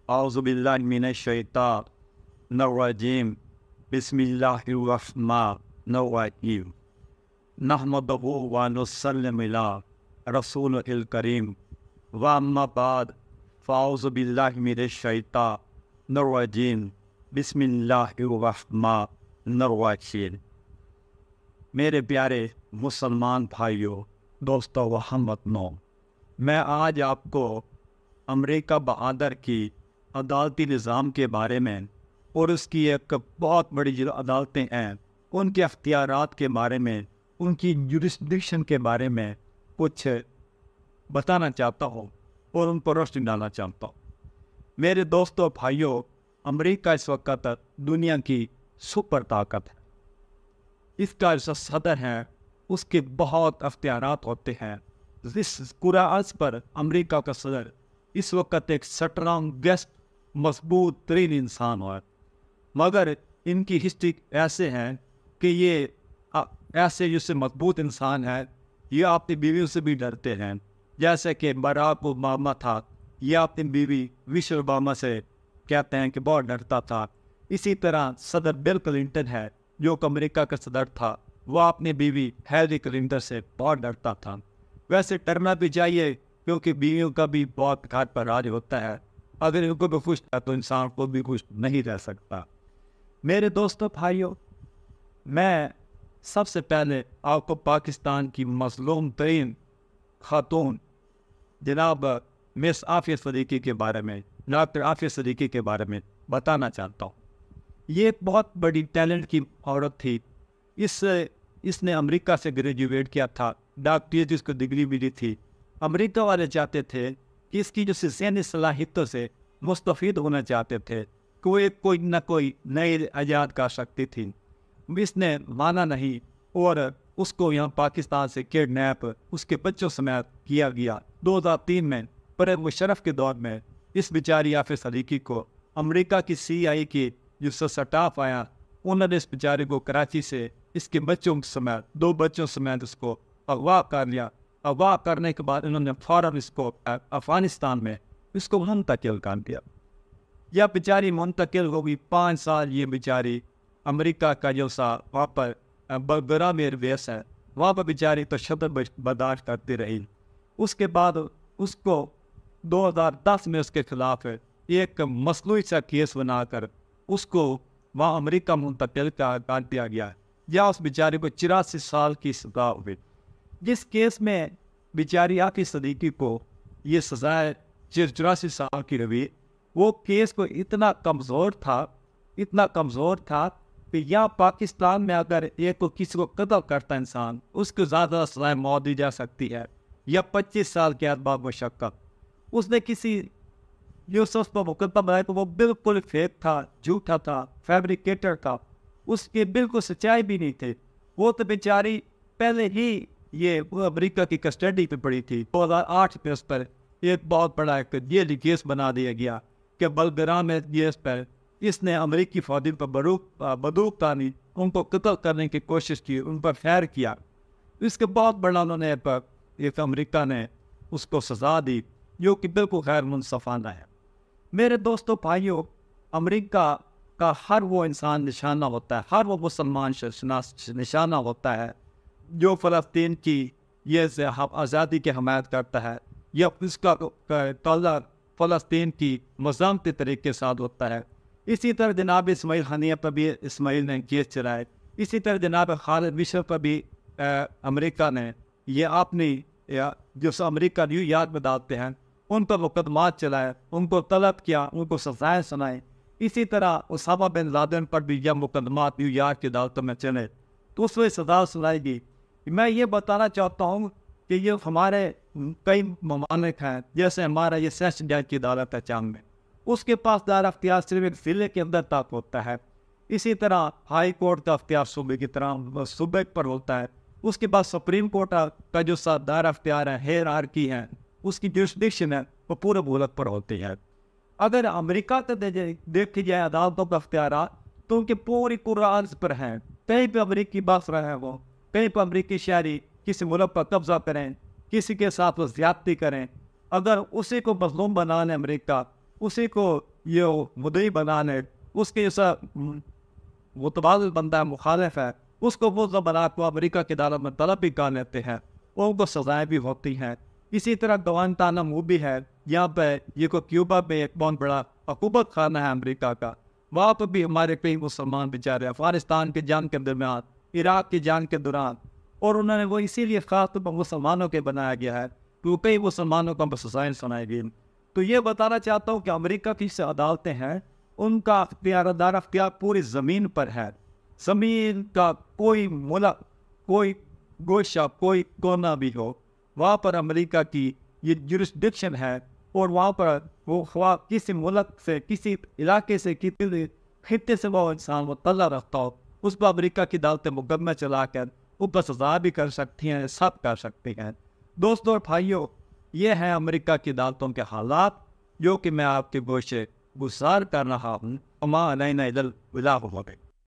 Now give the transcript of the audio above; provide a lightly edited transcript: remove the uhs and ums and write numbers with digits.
औज़ुबिल्लाहि मिनश्शैतानिर्रजीम बिस्मिल्लाहिर्रहमानिर्रहीम नहमदुहु व नुसल्लिमु अला रसूलिल करीम व अम्मा बाद फ़औज़ुबिल्लाहि मिनश्शैतानिर्रजीम बिस्मिल्लाहिर्रहमानिर्रहीम। मेरे प्यारे मुसलमान भाइयों, दोस्तों व हमवतनों, मैं आज आपको अमेरिका बहादुर की अदालती निज़ाम के बारे में और उसकी एक बहुत बड़ी जो अदालतें हैं उनके अख्तियारात के बारे में, उनकी जुरिस्डिक्शन के बारे में कुछ बताना चाहता हूँ और उन पर रोशनी डालना चाहता हूँ। मेरे दोस्तों भाइयों, अमेरिका इस वक्त दुनिया की सुपर ताकत है। इसका जो सदर है उसके बहुत अख्तियारात होते हैं। इस पूरा अर्ज पर अमेरिका का सदर इस वक्त एक स्ट्रांगेस्ट मजबूत तरीन इंसान है, मगर इनकी हिस्ट्री ऐसे है कि ये ऐसे जिससे मजबूत इंसान है, ये अपनी बीवियों से भी डरते हैं। जैसे कि बराक ओबामा था, ये अपनी बीवी मिशेल ओबामा से कहते हैं कि बहुत डरता था। इसी तरह सदर बिल क्लिंटन है जो अमेरिका का सदर था, वह अपनी बीवी हिलरी क्लिंटन से बहुत डरता था। वैसे डरना भी चाहिए क्योंकि बीवियों का भी बहुत घर पर राज होता है। अगर इनको भी खुश है तो इंसान को भी खुश नहीं रह सकता। मेरे दोस्तों भाइयों, मैं सबसे पहले आपको पाकिस्तान की मज़लूम तरीन खातून जनाब मिस आफिया सदीकी के बारे में, डॉक्टर आफिया सदीकी के बारे में बताना चाहता हूँ। ये एक बहुत बड़ी टैलेंट की औरत थी। इसने अमेरिका से ग्रेजुएट किया था, डॉक्टरेट जिसको डिग्री मिली थी। अमेरिका वाले चाहते थे कि इसकी जो ज़हनी सलाहियतों से मुस्तफ़ीद होना चाहते थे, कोई न कोई नई ईजाद कर सकती थी। इसने माना नहीं और उसको यहाँ पाकिस्तान से किडनैप उसके बच्चों समेत किया गया। 2003 में परवेज़ मुशर्रफ के दौर में इस बेचारी आफिया सदीकी को अमेरिका की CIA की जो स्टाफ आया, उन्होंने इस बेचारे को कराची से इसके बच्चों समेत 2 बच्चों समेत उसको अगवा कर लिया। अगवा करने के बाद इन्होंने फ़ौरन इसको अफ़गानिस्तान में इसको मुंतकिल कर दिया। यह बेचारी मुंतकिल हो गई। 5 साल ये बेचारी अमेरिका का जो सा वहाँ पर बरगराम एयरबेस है, वहाँ पर बेचारी तशद्दुद बर्दाश्त करती रही। उसके बाद उसको 2010 में उसके खिलाफ एक मसनूई सा केस बनाकर उसको वहाँ अमेरिका मुंतकिल कर दिया गया। या उस बेचारी को 84 साल की सज़ा हुई। जिस केस में बेचारी आफिया सदीकी को ये सज़ा 84 साल की हुई, वो केस को इतना कमज़ोर था कि यहाँ पाकिस्तान में अगर एक किसी को कत्ल करता इंसान, उसको ज़्यादा सज़ा मौत दी जा सकती है या 25 साल के बाद मुशक्क़त। उसने किसी जो उस पर मुकदमा बनाया तो वो बिल्कुल फेक था, झूठा था, फैब्रिकेटर था, उसके बिल्कुल सच्चाई भी नहीं थे। वो तो बेचारी पहले ही ये अमेरिका की कस्टडी पे पड़ी थी। 2008 में उस पर एक बहुत बड़ा एक जेल केस बना दिया गया कि बलगराम एयरबेस पर इसने अमेरिकी फौजी पर बंदूक तानी, उनको कत्ल करने की कोशिश की, उन पर फायर किया। इसके बहुत बड़ा उन्होंने एक अमेरिका ने उसको सज़ा दी जो कि बिल्कुल गैर मुंसफाना है। मेरे दोस्तों भाइयों, अमेरिका का हर वो इंसान निशाना होता है, हर वो मुसलमान निशाना होता है जो फ़लस्तीन की ये आज़ादी की हमायत करता है या इसका ताल्लुक़ फ़लस्तीन की मज़ामती तरीके के साथ होता है। इसी तरह जनाब इस्माइल हनिया पर भी इस्माइल ने केस चलाए। इसी तरह जनाब खालिद मिशर पर भी अमेरिका ने ये अपनी जो अमेरिका न्यूयॉर्क में डालते हैं उन पर मुकदमात चलाए, उनको तलब किया, उनको सज़ाएँ सुनाए। इसी तरह उसामा बिन लादेन पर भी यह मुकदमात न्यूयॉर्क की अदालतों में चले तो उसमें सज़ा सुनाएगी। मैं ये बताना चाहता हूँ कि ये हमारे कई ममालिक हैं, जैसे हमारा ये सेशन जज की अदालत है चांग में, उसके पास दायर अख्तियार सिर्फ एक ज़िले के अंदर तक होता है। इसी तरह हाई कोर्ट का अख्तियार सूबे की तरह सूबे पर होता है। उसके बाद सुप्रीम कोर्ट का जो दायर अख्तियार है, हायरार्की है, उसकी जुरिस्डिक्शन है, वो पूरे मुल्क पर होती है। अगर अमेरिका तो देखी जाए अदालतों का अख्तियार तो उनके पूरी कुरान पर हैं। कहीं पर अमरीकी बस रहे हैं, वो कहीं पर अमरीकी शहरी किसी मुल्क पर कब्जा करें, किसी के साथ वो ज़्यादती करें, अगर उसी को मज़लूम बनाने अमेरिका اسی کو یہ مدعی بنانے، اس کے جیسا متبادل بندہ ہے، مخالف ہے، اس کو وہ بنا کو امریکہ کی عدالت میں طلب بھی کر لیتے ہیں، اور ان کو سزائیں بھی ہوتی ہیں۔ اسی طرح گوانتانامو بھی ہے، یہاں پہ یہ کو کیوبا میں ایک بہت بڑا حکومت خانہ ہے امریکہ کا، وہاں پہ بھی ہمارے کئی مسلمان بیچارے افغانستان کی جنگ کے درمیان، عراق کی جنگ کے دوران، اور انہوں نے وہ اسی لیے خاص طور پر مسلمانوں کے بنایا گیا ہے کیونکہ کئی مسلمانوں کو سزائیں سنائی گئی۔ تو یہ بتانا چاہتا ہوں کہ امریکہ کی سے عدالتیں ہیں، ان کا اختیار پوری زمین پر ہے، زمین کا کوئی ملک، کوئی گوشہ، کوئی کونا بھی ہو، وہاں پر امریکہ کی یہ جورسڈکشن ہے، اور وہاں پر وہ خواہ کسی ملک سے، کسی علاقے سے، کسی خطے سے وہ انسان مطلع رکھتا ہو، اس پر امریکہ کی عدالتیں مقدمہ چلا کر اس پر سزا بھی کر سکتی ہیں، سب کر سکتی ہیں۔ دوستوں اور بھائیوں، یہ ہے امریکہ کی عدالتوں کے حالات جو کہ میں آپ کے گوشے گزار کر رہا ہوں۔ وما علینا الا البلاغ المبین۔